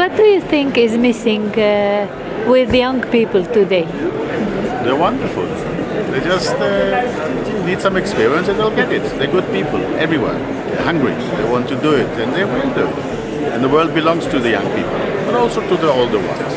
What do you think is missing with young people today? They're wonderful. They just need some experience and they'll get it. They're good people everywhere. They're hungry. They want to do it and they will do it. And the world belongs to the young people, but also to the older ones.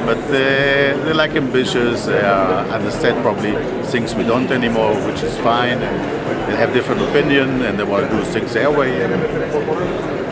But they're like ambitious. They understand probably things we don't anymore, which is fine. And they have different opinion and they want to do things their way. And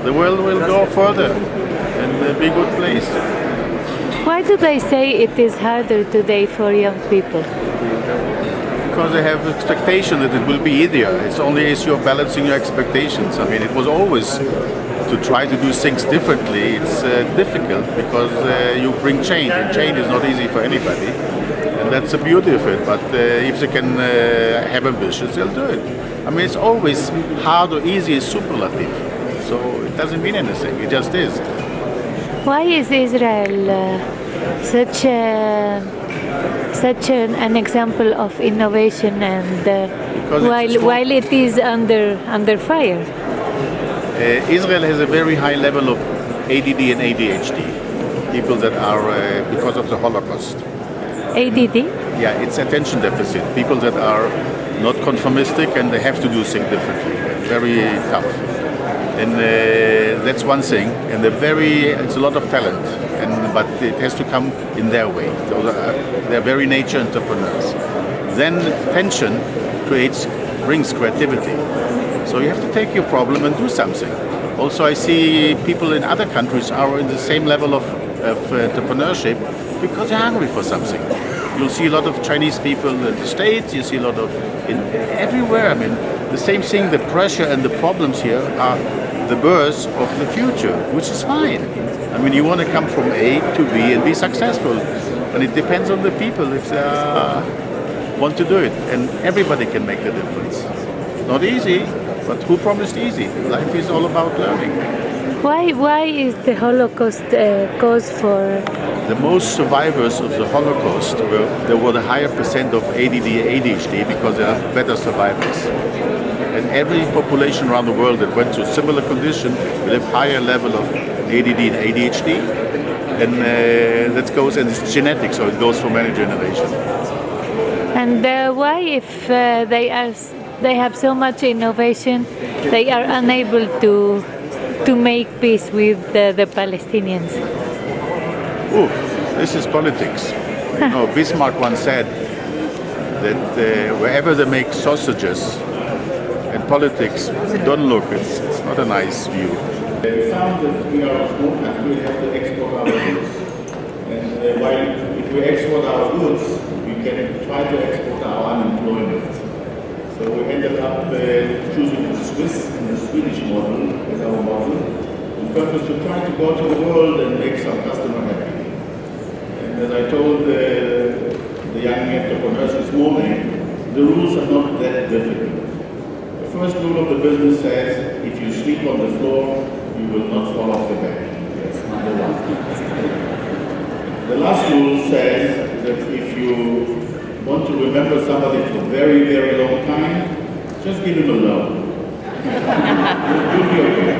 the world will go further and be a good place. Why do they say it is harder today for young people? Because they have expectation that it will be easier. It's only an issue of balancing your expectations. I mean, it was always to try to do things differently. It's difficult because you bring change, and change is not easy for anybody. And that's the beauty of it. But if they can have ambitions, they'll do it. I mean, it's always hard or easy is superlative. So it doesn't mean anything. It just is. Why is Israel such an example of innovation and while it is under fire? Israel has a very high level of ADD and ADHD, people that are because of the Holocaust. ADD? Yeah, it's attention deficit, people that are not conformistic and they have to do things differently, very tough. And that's one thing, and it's a lot of talent, but it has to come in their way. They're very nature entrepreneurs. Then tension brings creativity. So you have to take your problem and do something. Also, I see people in other countries are in the same level of entrepreneurship because they're hungry for something. You'll see a lot of Chinese people in the States, you see a lot of everywhere. I mean, the same thing, the pressure and the problems here are the birth of the future, which is fine. I mean, you want to come from A to B and be successful. And it depends on the people if they want to do it. And everybody can make the difference. Not easy, but who promised easy? Life is all about learning. Why is the Holocaust cause for... The most survivors of the Holocaust there were the higher percent of ADD and ADHD because they are better survivors. And every population around the world that went through a similar condition will have higher level of ADD and ADHD. And that goes, and it's genetic, so it goes for many generations. And why, if they have so much innovation, they are unable to make peace with the Palestinians? Oh, this is politics. You know, Bismarck once said that wherever they make sausages and politics, don't look. It's not a nice view. We found that we are a small country, we have to export our goods. And while if we export our goods, we can try to export our unemployment. So we ended up choosing the Swiss and the Swedish model as our model, on purpose to try to go to the world and make some customer happy. And as I told the young entrepreneurs this morning, the rules are not that difficult. The first rule of the business says, if you sleep on the floor, you will not fall off the bed. That's number one. The last rule says that if you want to remember somebody for a very, very long time, just give him a loan. You'll be okay.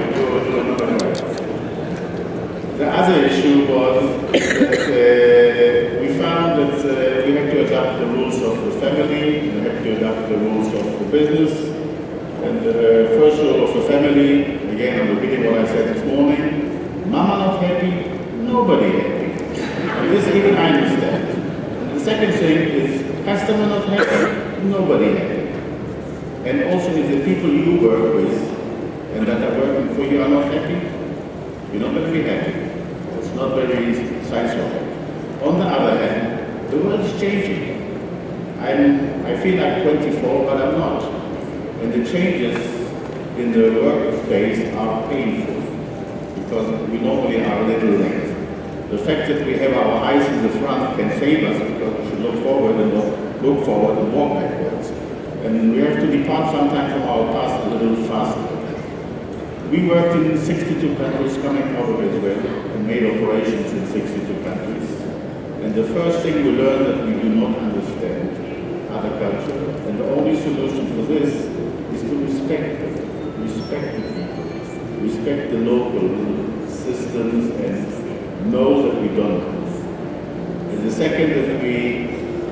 The other issue was that we found that we have to adapt the rules of the family, we have to adapt the rules of the business. And the first rule of the family, again, I'm repeating what I said this morning, mama not happy, nobody happy. This even I understand. And the second thing is customer not happy, nobody happy. And also if the people you work with and that are working for you are not happy, you're not going to be happy. It's not very scientific. On the other hand, the world is changing. I feel like 24, but I'm not. And the changes in the workspace are painful because we normally are a little late. The fact that we have our eyes in the front can save us because we should look forward and look forward and walk backwards. And we have to depart sometimes from our past a little faster. We worked in 62 countries coming out of Israel and made operations in 62 countries. And the first thing we learned that we do not understand other culture. And the only solution for this is to respect the people, respect the local systems and knows that we don't know. And the second that we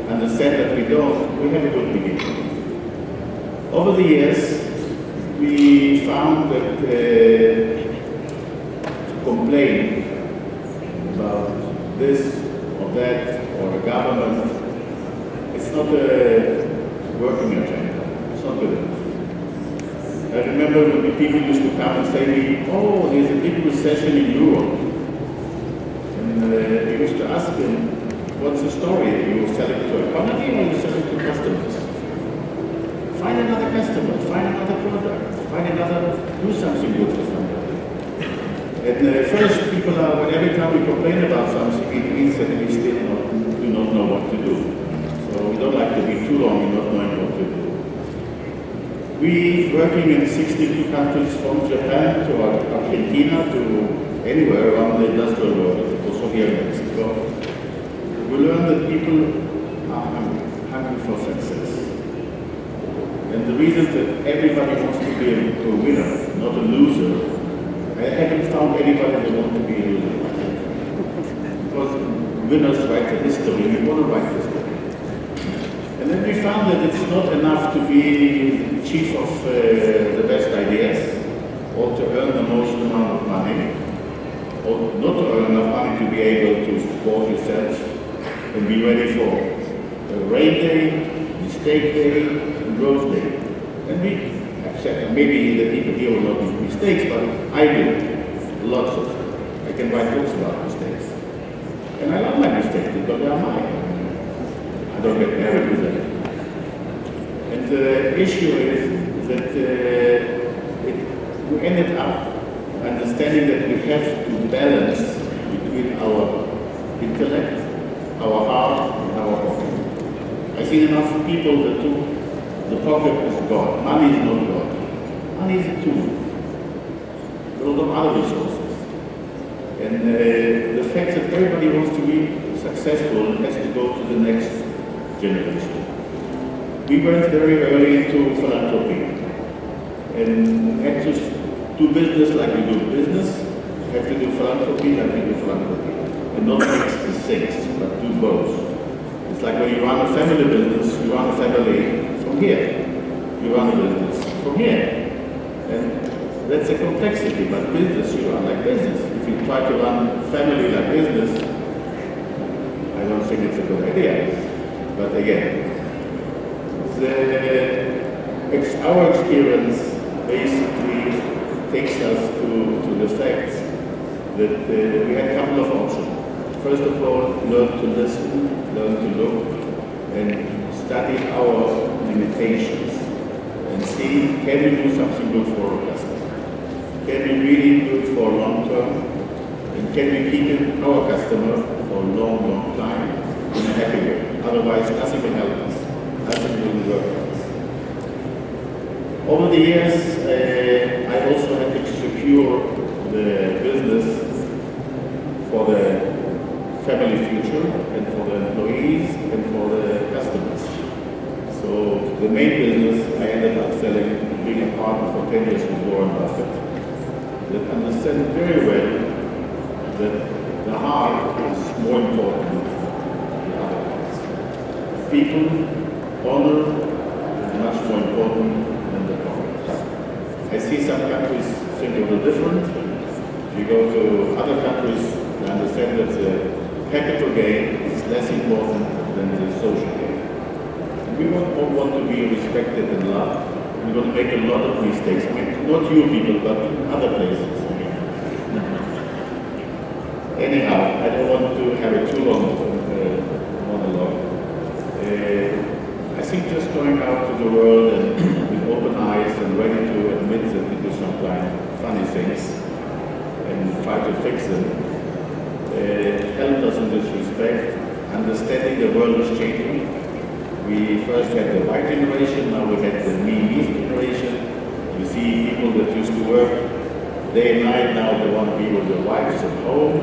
understand that we don't, we have a good beginning. Over the years, we found that to complain about this or that or a government, it's not a working agenda. It's not good enough. I remember when people used to come and say to me, oh, there's a big recession in Europe. And we used to ask them, what's the story? Are you selling to a economy or are you selling to customers? Find another customer, find another product, do something good for somebody. And first people are, every time we complain about something, it means that we still do not know what to do. So we don't like to be too long in not knowing what to do. We working in 62 countries from Japan to Argentina to anywhere around the industrial world, also here in Mexico. We learn that people are hungry for success. And the reason that everybody wants to be a winner, not a loser, I haven't found anybody that wants to be a loser. Because winners write the history, we want to write history. And then we found that it's not enough to be chief of the best ideas, or to earn the most amount of money, or not to earn enough money to be able to support yourself and be ready for a rain day, mistake day, and growth day. And we accept, maybe the people here will not make mistakes, but I do, lots of them. I can write books about mistakes. And I love my mistakes because they are mine. I don't get married with them. And the issue is that we ended up understanding that we have to balance between our intellect, our heart, and our pocket. I see enough people that took the pocket as God. Money is not God. Money is a tool. There are a lot of other resources. And the fact that everybody wants to be successful has to go to the next generation. We went very early into philanthropy and had to do business like we do business, have to do philanthropy like we do philanthropy, and not mix the things, but do both. It's like when you run a family business, you run a family from here. You run a business from here. And that's a complexity, but business you run like business. If you try to run family like business, I don't think it's a good idea. But again, our experience basically takes us to the fact that we had a couple of options. First of all, learn to listen, learn to look, and study our limitations and see, can we do something good for our customer? Can we really do it for long term? And can we keep our customer for a long, long time in a happy way? Otherwise, nothing will help us. Nothing will work for us. Over the years, I also had to secure the business for the family future and for the employees and for the customers. So the main business I ended up selling, being a partner for 10 years with Warren Buffett, that understand very well that the heart is more important than the other parts. People, honor is much more important than the pockets. I see some countries think a little different. If you go to other countries, you understand that the capital gain is less important than the social gain. And we all want to be respected and loved. We're going to make a lot of mistakes. I mean, not you people, but other places. Anyhow, I don't want to have a too long monologue. I think just going out to the world and with open eyes and ready to admit that we do sometimes funny things and try to fix them helped us in this respect. Understanding the world is changing. We first had the white generation, now we had the me generation. You see people that used to work day and night, now they want to be with their wives at home.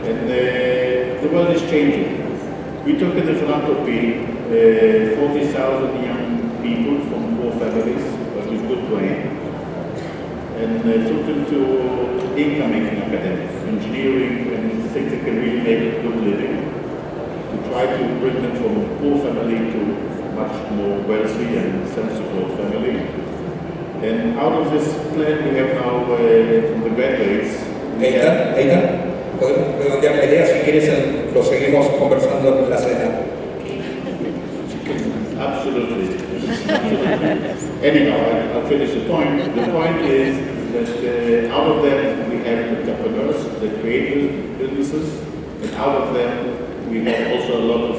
And the world is changing. We took in the philanthropy 40,000 young people from poor families, but with good brain. and took them to income-making academics, engineering, and things that can really make a good living, to try to bring them from a poor family to much more wealthy and sensible family. And out of this plan we have now from the graduates. Eitan, podemos redondear la idea, si quieres lo seguimos conversando en la cena. Absolutely. Anyhow, I'll finish the point. The point is that out of them we have entrepreneurs that create businesses, and out of them we have also a lot of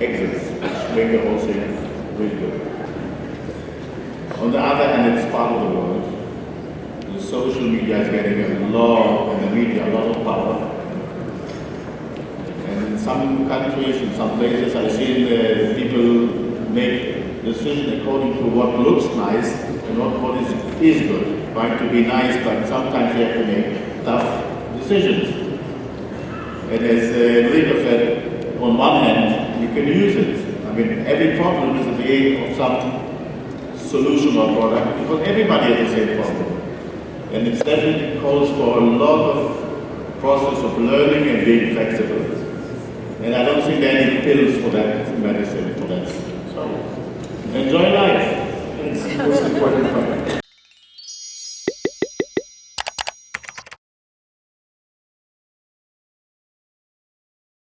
exits, which make the whole thing really good. On the other hand, it's part of the world. The social media is getting a lot, and the media a lot of power. And in some countries, in some places, I've seen people make decisions according to what looks nice and not what is good. Trying to be nice, but sometimes you have to make tough decisions. And as Enrico said, on one hand, you can use it. I mean, every problem is at the aim of some solution or product, because everybody has the same problem. And it definitely calls for a lot of process of learning and being flexible. And I don't think there are any pills for that medicine, for that. So, enjoy life. It's most important.